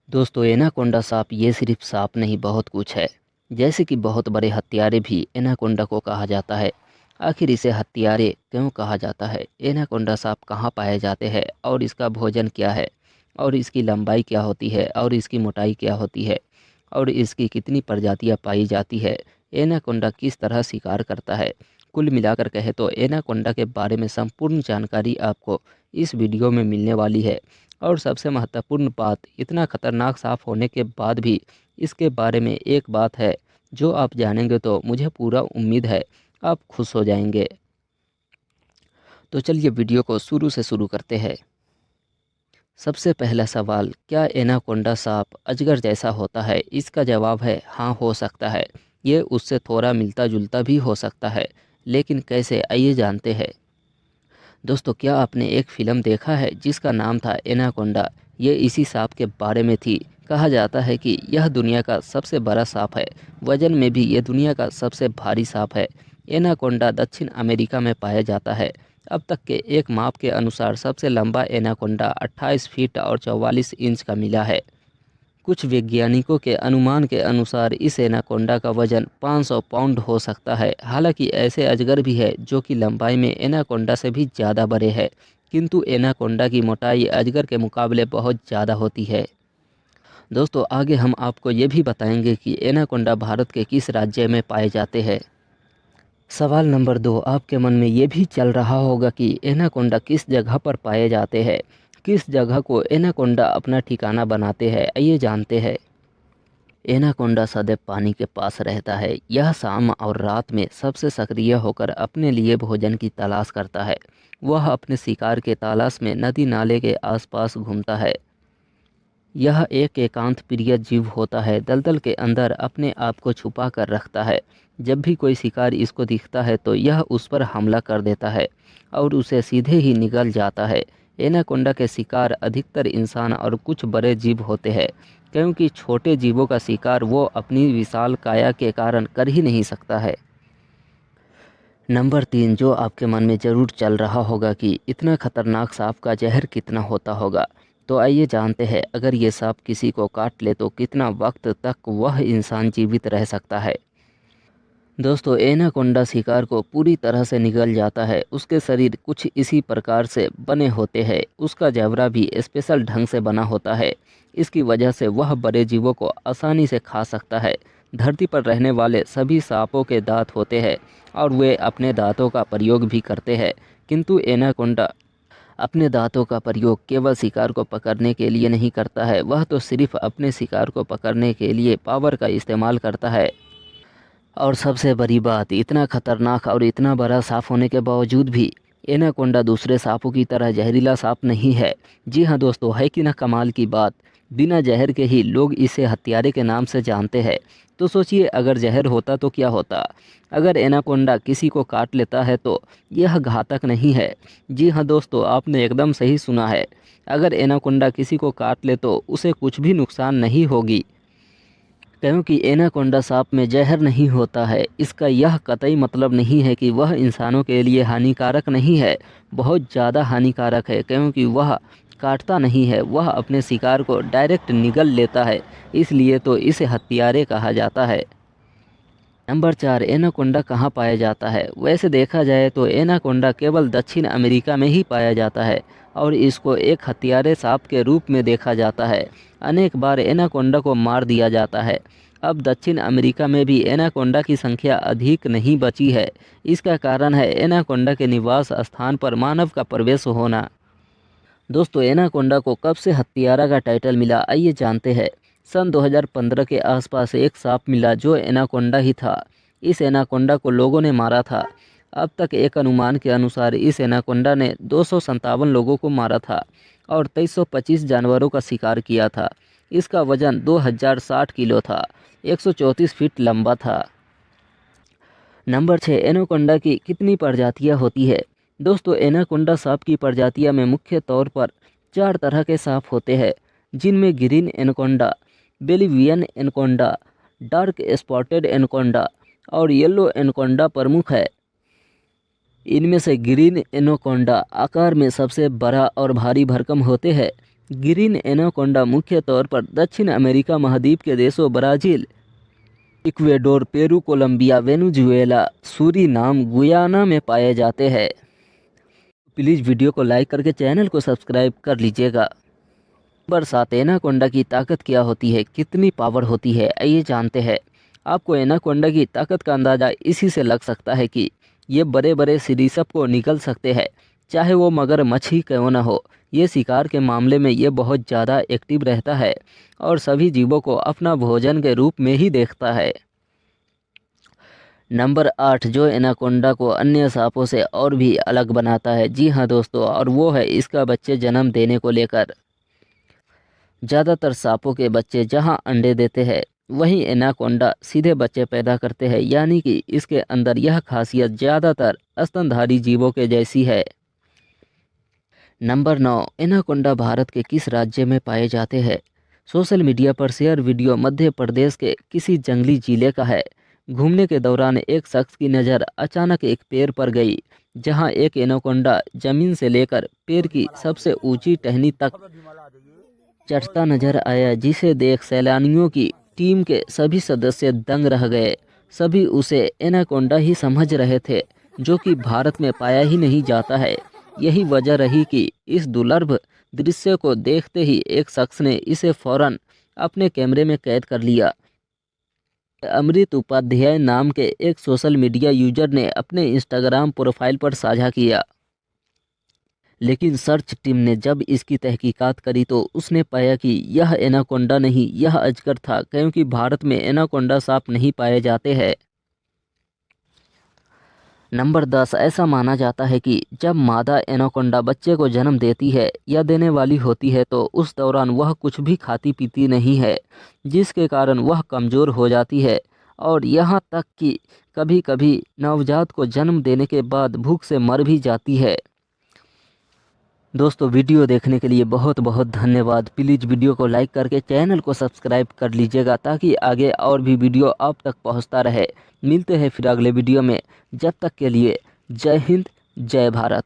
दोस्तों एनाकोंडा सांप ये सिर्फ सांप नहीं बहुत कुछ है। जैसे कि बहुत बड़े हत्यारे भी एनाकोंडा को कहा जाता है। आखिर इसे हत्यारे क्यों कहा जाता है? एनाकोंडा सांप कहाँ पाए जाते हैं और इसका भोजन क्या है और इसकी लंबाई क्या होती है और इसकी मोटाई क्या होती है और इसकी कितनी प्रजातियां पाई जाती है? एनाकोंडा किस तरह शिकार करता है? कुल मिलाकर कहे तो एनाकोंडा के बारे में संपूर्ण जानकारी आपको इस वीडियो में मिलने वाली है। और सबसे महत्वपूर्ण बात, इतना खतरनाक सांप होने के बाद भी इसके बारे में एक बात है जो आप जानेंगे तो मुझे पूरा उम्मीद है आप खुश हो जाएंगे। तो चलिए वीडियो को शुरू से शुरू करते हैं। सबसे पहला सवाल, क्या एनाकोंडा सांप अजगर जैसा होता है? इसका जवाब है हाँ, हो सकता है। ये उससे थोड़ा मिलता जुलता भी हो सकता है, लेकिन कैसे, आइए जानते हैं। दोस्तों, क्या आपने एक फ़िल्म देखा है जिसका नाम था एनाकोंडा? ये इसी सांप के बारे में थी। कहा जाता है कि यह दुनिया का सबसे बड़ा सांप है। वजन में भी ये दुनिया का सबसे भारी सांप है। एनाकोंडा दक्षिण अमेरिका में पाया जाता है। अब तक के एक माप के अनुसार सबसे लंबा एनाकोंडा 28 फीट और 44 इंच का मिला है। कुछ वैज्ञानिकों के अनुमान के अनुसार इस एनाकोंडा का वजन 500 पाउंड हो सकता है। हालांकि ऐसे अजगर भी है जो कि लंबाई में एनाकोंडा से भी ज़्यादा बड़े हैं, किंतु एनाकोंडा की मोटाई अजगर के मुकाबले बहुत ज़्यादा होती है। दोस्तों, आगे हम आपको ये भी बताएंगे कि एनाकोंडा भारत के किस राज्य में पाए जाते हैं। सवाल नंबर 2, आपके मन में ये भी चल रहा होगा कि एनाकोंडा किस जगह पर पाए जाते हैं। किस जगह को एनाकोंडा अपना ठिकाना बनाते हैं, आइए जानते हैं। एनाकोंडा सदैव पानी के पास रहता है। यह शाम और रात में सबसे सक्रिय होकर अपने लिए भोजन की तलाश करता है। वह अपने शिकार के तलाश में नदी नाले के आसपास घूमता है। यह एक एकांत प्रिय जीव होता है। दलदल के अंदर अपने आप को छुपा कर रखता है। जब भी कोई शिकार इसको दिखता है तो यह उस पर हमला कर देता है और उसे सीधे ही निगल जाता है। एनाकोंडा के शिकार अधिकतर इंसान और कुछ बड़े जीव होते हैं, क्योंकि छोटे जीवों का शिकार वो अपनी विशाल काया के कारण कर ही नहीं सकता है। नंबर 3, जो आपके मन में ज़रूर चल रहा होगा कि इतना खतरनाक सांप का जहर कितना होता होगा। तो आइए जानते हैं, अगर ये सांप किसी को काट ले तो कितना वक्त तक वह इंसान जीवित रह सकता है। दोस्तों, एनाकोंडा शिकार को पूरी तरह से निगल जाता है। उसके शरीर कुछ इसी प्रकार से बने होते हैं। उसका जबड़ा भी स्पेशल ढंग से बना होता है। इसकी वजह से वह बड़े जीवों को आसानी से खा सकता है। धरती पर रहने वाले सभी सांपों के दांत होते हैं और वे अपने दांतों का प्रयोग भी करते हैं, किंतु एनाकोंडा अपने दांतों का प्रयोग केवल शिकार को पकड़ने के लिए नहीं करता है। वह तो सिर्फ अपने शिकार को पकड़ने के लिए पावर का इस्तेमाल करता है। और सबसे बड़ी बात, इतना खतरनाक और इतना बड़ा सांप होने के बावजूद भी एनाकोंडा दूसरे सांपों की तरह जहरीला सांप नहीं है। जी हाँ दोस्तों, है कि ना कमाल की बात। बिना जहर के ही लोग इसे हत्यारे के नाम से जानते हैं। तो सोचिए, अगर जहर होता तो क्या होता। अगर एनाकोंडा किसी को काट लेता है तो यह घातक नहीं है। जी हाँ दोस्तों, आपने एकदम सही सुना है। अगर एनाकोंडा किसी को काट ले तो उसे कुछ भी नुकसान नहीं होगी, क्योंकि एनाकोंडा सांप में जहर नहीं होता है। इसका यह कतई मतलब नहीं है कि वह इंसानों के लिए हानिकारक नहीं है। बहुत ज़्यादा हानिकारक है, क्योंकि वह काटता नहीं है, वह अपने शिकार को डायरेक्ट निगल लेता है। इसलिए तो इसे हत्यारे कहा जाता है। नंबर 4, एनाकोंडा कहाँ पाया जाता है? वैसे देखा जाए तो एनाकोंडा केवल दक्षिण अमेरिका में ही पाया जाता है और इसको एक हत्यारे सांप के रूप में देखा जाता है। अनेक बार एनाकोंडा को मार दिया जाता है। अब दक्षिण अमेरिका में भी एनाकोंडा की संख्या अधिक नहीं बची है। इसका कारण है एनाकोंडा के निवास स्थान पर मानव का प्रवेश होना। दोस्तों, एनाकोंडा को कब से हत्यारा का टाइटल मिला, आइए जानते हैं। सन 2015 के आसपास एक सांप मिला जो एनाकोंडा ही था। इस एनाकोंडा को लोगों ने मारा था। अब तक एक अनुमान के अनुसार इस एनाकोंडा ने 257 लोगों को मारा था और 2325 जानवरों का शिकार किया था। इसका वजन 2060 किलो था, 134 फीट लंबा था। नंबर 6, एनाकोंडा की कितनी प्रजातियां होती है? दोस्तों, एनाकोंडा सांप की प्रजातियां में मुख्य तौर पर 4 तरह के सांप होते हैं, जिनमें green anaconda, Bolivian anaconda, dark spotted anaconda और येलो एनाकोंडा प्रमुख है। इनमें से ग्रीन एनाकोंडा आकार में सबसे बड़ा और भारी भरकम होते हैं। ग्रीन एनाकोंडा मुख्य तौर पर दक्षिण अमेरिका महाद्वीप के देशों Brazil, Ecuador, Peru, Colombia, Venezuela, Suriname, Guyana में पाए जाते हैं। प्लीज़ वीडियो को लाइक करके चैनल को सब्सक्राइब कर लीजिएगा। नंबर 7, एनाकोंडा की ताकत क्या होती है, कितनी पावर होती है, आइए जानते हैं। आपको एनाकोंडा की ताकत का अंदाज़ा इसी से लग सकता है कि ये बड़े बड़े सरीसृप को निगल सकते हैं, चाहे वो मगरमच्छ ही क्यों न हो। ये शिकार के मामले में ये बहुत ज़्यादा एक्टिव रहता है और सभी जीवों को अपना भोजन के रूप में ही देखता है। नंबर 8, जो एनाकोंडा को अन्य सांपों से और भी अलग बनाता है, जी हाँ दोस्तों, और वो है इसका बच्चे जन्म देने को लेकर। ज़्यादातर सांपों के बच्चे जहां अंडे देते हैं वहीं एनाकोंडा सीधे बच्चे पैदा करते हैं, यानी कि इसके अंदर यह खासियत ज़्यादातर स्तनधारी जीवों के जैसी है। नंबर 9, एनाकोंडा भारत के किस राज्य में पाए जाते हैं। सोशल मीडिया पर शेयर वीडियो मध्य प्रदेश के किसी जंगली जिले का है। घूमने के दौरान एक शख्स की नज़र अचानक एक पेड़ पर गई, जहां एक एनाकोंडा जमीन से लेकर पेड़ की सबसे ऊंची टहनी तक चढ़ता नजर आया, जिसे देख सैलानियों की टीम के सभी सदस्य दंग रह गए। सभी उसे एनाकोंडा ही समझ रहे थे, जो कि भारत में पाया ही नहीं जाता है। यही वजह रही कि इस दुर्लभ दृश्य को देखते ही एक शख्स ने इसे फौरन अपने कैमरे में कैद कर लिया। अमृत उपाध्याय नाम के एक सोशल मीडिया यूजर ने अपने इंस्टाग्राम प्रोफाइल पर साझा किया। लेकिन सर्च टीम ने जब इसकी तहकीकात करी तो उसने पाया कि यह एनाकोंडा नहीं, यह अजगर था, क्योंकि भारत में एनाकोंडा सांप नहीं पाए जाते हैं। नंबर 10, ऐसा माना जाता है कि जब मादा एनाकोंडा बच्चे को जन्म देती है या देने वाली होती है तो उस दौरान वह कुछ भी खाती पीती नहीं है, जिसके कारण वह कमज़ोर हो जाती है और यहाँ तक कि कभी कभी नवजात को जन्म देने के बाद भूख से मर भी जाती है। दोस्तों, वीडियो देखने के लिए बहुत बहुत धन्यवाद। प्लीज़ वीडियो को लाइक करके चैनल को सब्सक्राइब कर लीजिएगा ताकि आगे और भी वीडियो आप तक पहुंचता रहे। मिलते हैं फिर अगले वीडियो में। जब तक के लिए जय हिंद, जय भारत।